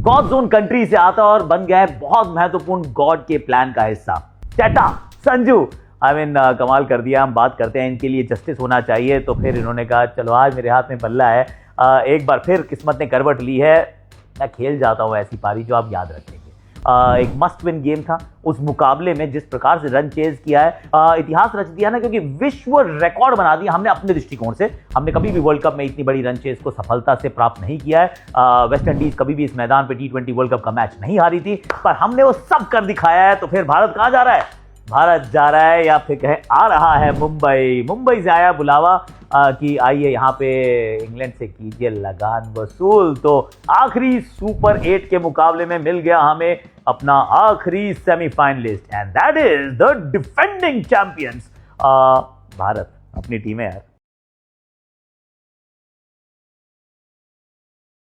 God zone country से आता और बन गया है बहुत महत्वपूर्ण गॉड के प्लान का हिस्सा। टाटा संजू कमाल कर दिया। हम बात करते हैं इनके लिए जस्टिस होना चाहिए, तो फिर इन्होंने कहा चलो आज मेरे हाथ में बल्ला है, एक बार फिर किस्मत ने करवट ली है, मैं खेल जाता हूं ऐसी पारी जो आप याद रखेंगे। एक मस्ट विन गेम था। उस मुकाबले में जिस प्रकार से रन चेज किया है, इतिहास रच दिया ना, क्योंकि विश्व रिकॉर्ड बना दिया हमने अपने दृष्टिकोण से। हमने कभी भी वर्ल्ड कप में इतनी बड़ी रन चेज को सफलता से प्राप्त नहीं किया है। वेस्ट इंडीज कभी भी इस मैदान पे T20 वर्ल्ड कप का मैच नहीं हारी थी, पर हमने वो सब कर दिखाया है। तो फिर भारत कहां जा रहा है? भारत जा रहा है, या फिर कहे आ रहा है मुंबई से आया बुलावा कि आइए यहाँ पे इंग्लैंड से कीजिए लगान वसूल। तो आखिरी सुपर 8 के मुकाबले में मिल गया हमें अपना आखिरी semifinalist, and that is the defending champions Bharat. अपनी टीम है यार।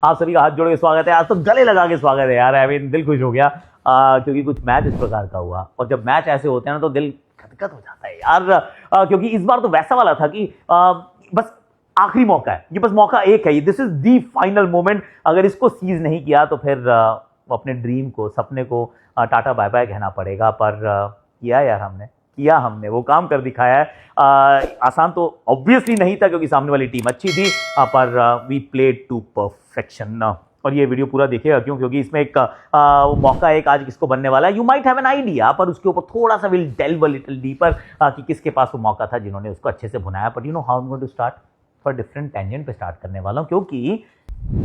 आप सभी का हाथ जोड़ के स्वागत है, आज तो गले लगा के स्वागत है यार। दिल खुश हो गया क्योंकि कुछ मैच इस प्रकार का हुआ, और जब मैच ऐसे होते हैं ना तो दिल खटखट हो जाता है यार। क्योंकि इस बार तो वैसा वाला था कि बस आखिरी मौका है, ये बस मौका एक है, this is the final moment. अगर इसको सीज नहीं किया तो फिर अपने ड्रीम को, सपने को टाटा बाय बाय कहना पड़ेगा। पर किया यार, हमने वो काम कर दिखाया है। आसान तो ऑब्वियसली नहीं था क्योंकि सामने वाली टीम अच्छी थी, पर वी प्लेड टू परफेक्शन। और ये वीडियो पूरा देखिएगा क्यों, क्योंकि इसमें एक मौका एक आज किसको बनने वाला है। You might have an idea, पर उसके ऊपर थोड़ा सा will delve a little deeper कि किसके पास वो मौका था जिन्होंने उसको अच्छे से भुनाया। But you know how I am going to start, for different tangent पे स्टार्ट करने वाला हूं, क्योंकि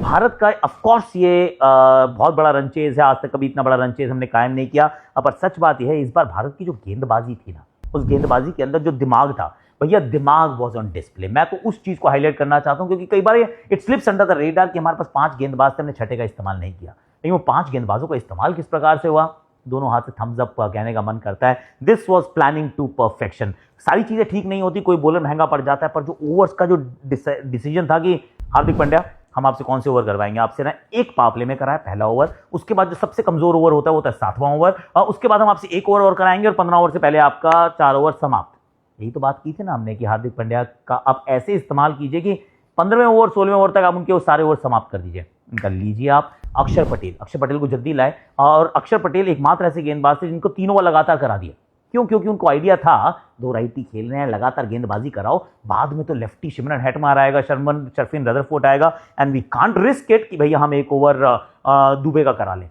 भारत का ऑफ कोर्स ये बहुत बड़ा रन चेज है। आज तक कभी इतना बड़ा रन चेज हमने कायम नहीं किया, पर सच बात यह है इस बार भारत की जो गेंदबाजी थी ना, उस गेंदबाजी के अंदर जो दिमाग था भैया, दिमाग वाज ऑन डिस्प्ले। मैं तो उस चीज को हाईलाइट करना चाहता हूं क्योंकि कई बार it slips under the radar कि हमारे पास 5 गेंदबाज थे, हमने छठे का इस्तेमाल नहीं किया। लेकिन वो 5 गेंदबाजों का इस्तेमाल किस प्रकार से हुआ, दोनों हाथ से थम्स अप कहने का मन करता है। This was planning to perfection. सारी चीजें ठीक नहीं होती, कोई बॉलर महंगा पड़ जाता है, पर जो ओवर्स का जो डिसीजन था कि हार्दिक पांड्या हम आपसे कौन से ओवर करवाएंगे, आपसे ना एक पावर प्ले में कराया पहला ओवर, उसके बाद जो सबसे कमजोर ओवर होता है वो होता है 7वां ओवर, और उसके बाद हम आपसे एक ओवर और कराएंगे और 15 ओवर से पहले आपका 4 ओवर समाप्त। यही तो बात की थी ना हमने कि हार्दिक पांड्या का आप ऐसे इस्तेमाल कीजिए कि 15वें ओवर 16वें ओवर तक आप उनके वो सारे ओवर समाप्त कर दीजिए। कर लीजिए आप अक्षर पटेल को जल्दी लाए, और अक्षर पटेल एकमात्र ऐसे गेंदबाज थे जिनको 3 ओवर लगातार करा दिया। क्यों? क्योंकि उनको आइडिया था 2 राइटी खेल रहे हैं, लगातार गेंदबाजी कराओ, बाद में तो लेफ्टी शिमरन हेटमार आएगा, शर्फिन रदरफोर्ड आएगा, and we can't risk it कि भैया हम एक ओवर दुबे का करा लें।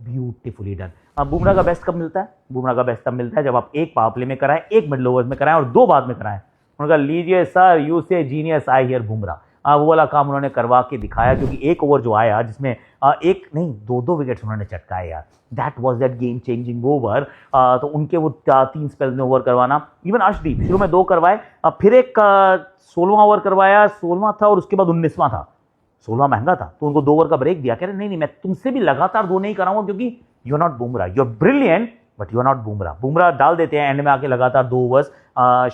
Beautifully done. अब बुमराह का बेस्ट कब मिलता है? बुमराह का बेस्ट तब मिलता है जब आप एक पावर प्ले में कराएं, एक मिडल ओवर में कराएं और 2 बाद में कराएं। उन्होंने कहा लीजिए सर, यू से जीनियस आई हियर बुमराह। वो वाला काम उन्होंने करवा के दिखाया, क्योंकि एक ओवर जो आया जिसमें एक नहीं 2 विकेट्स उन्होंने चटकाए यार, that was that game changing over. तो उनके वो 3 स्पेल में ओवर करवाना, इवन अर्शदीप शुरू में 2 करवाए, फिर एक 16वां ओवर करवाया, 16वां था और उसके बाद 19वां था। 16वां महंगा था तो उनको 2 ओवर का ब्रेक दिया, कह रहे नहीं मैं तुमसे भी लगातार 2 नहीं कराऊंगा क्योंकि you are not Bumrah, you are brilliant but you are not Bumrah. Bumrah डाल देते हैं एंड में आके लगातार 2 ओवर्स,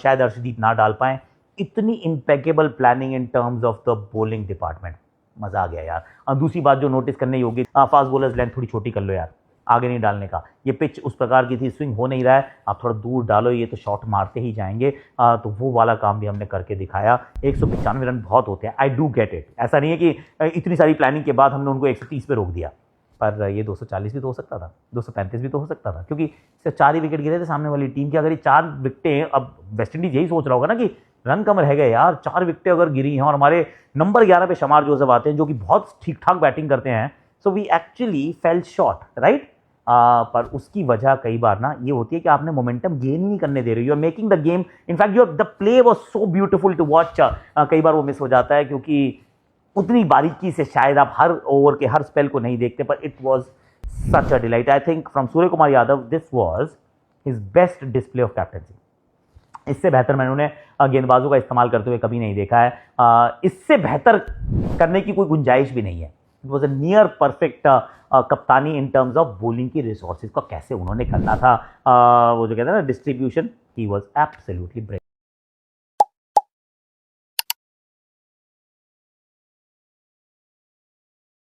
शायद अर्शदीप ना डाल पाए। इतनी impeccable planning in terms of the bowling department, मजा आ गया यार। दूसरी बात जो नोटिस करने योग्य, फास्ट बॉलर्स लेंथ थोड़ी छोटी कर लो यार, आगे नहीं डालने का। ये पिच उस प्रकार की थी, स्विंग हो नहीं रहा है, आप थोड़ा दूर डालो, ये तो शॉट मारते ही जाएंगे। तो वो वाला काम भी हमने करके दिखाया। 195 रन बहुत होते हैं, आई डू गेट इट। ऐसा नहीं है कि इतनी सारी प्लानिंग के बाद हमने उनको 130 पे रोक दिया, पर ये 240 भी तो हो सकता था, 235 भी तो हो सकता था, क्योंकि सिर्फ 4 ही विकेट गिरे थे सामने वाली टीम के। अगर ये 4 विकेटें, अब वेस्ट इंडीज यही सोच रहा होगा ना कि रन कम रह गए यार, 4 विकेटें अगर गिरी हैं और हमारे नंबर 11 पे शमार जोसेफ आते हैं जो कि बहुत ठीक ठाक बैटिंग करते हैं, so we actually fell short, right. पर उसकी वजह कई बार ना ये होती है कि आपने मोमेंटम गेन ही नहीं करने दे रहे हो, you are making the game, in fact your the play was so beautiful to watch. कई बार वो मिस हो जाता है क्योंकि उतनी बारीकी से शायद आप हर ओवर के हर स्पेल को नहीं देखते, पर it was such a delight. I think from Surya Kumar Yadav this was his best display of captaincy. इससे बेहतर मैंने उन्हें गेंदबाजों का इस्तेमाल करते हुए कभी नहीं देखा है। इससे बेहतर करने की कोई गुंजाइश भी नहीं है। It was a near perfect कप्तानी इन टर्म्स ऑफ बॉलिंग की रिसोर्सेज को कैसे उन्होंने करना था, वो जो कहते हैं ना distribution, he was absolutely brilliant.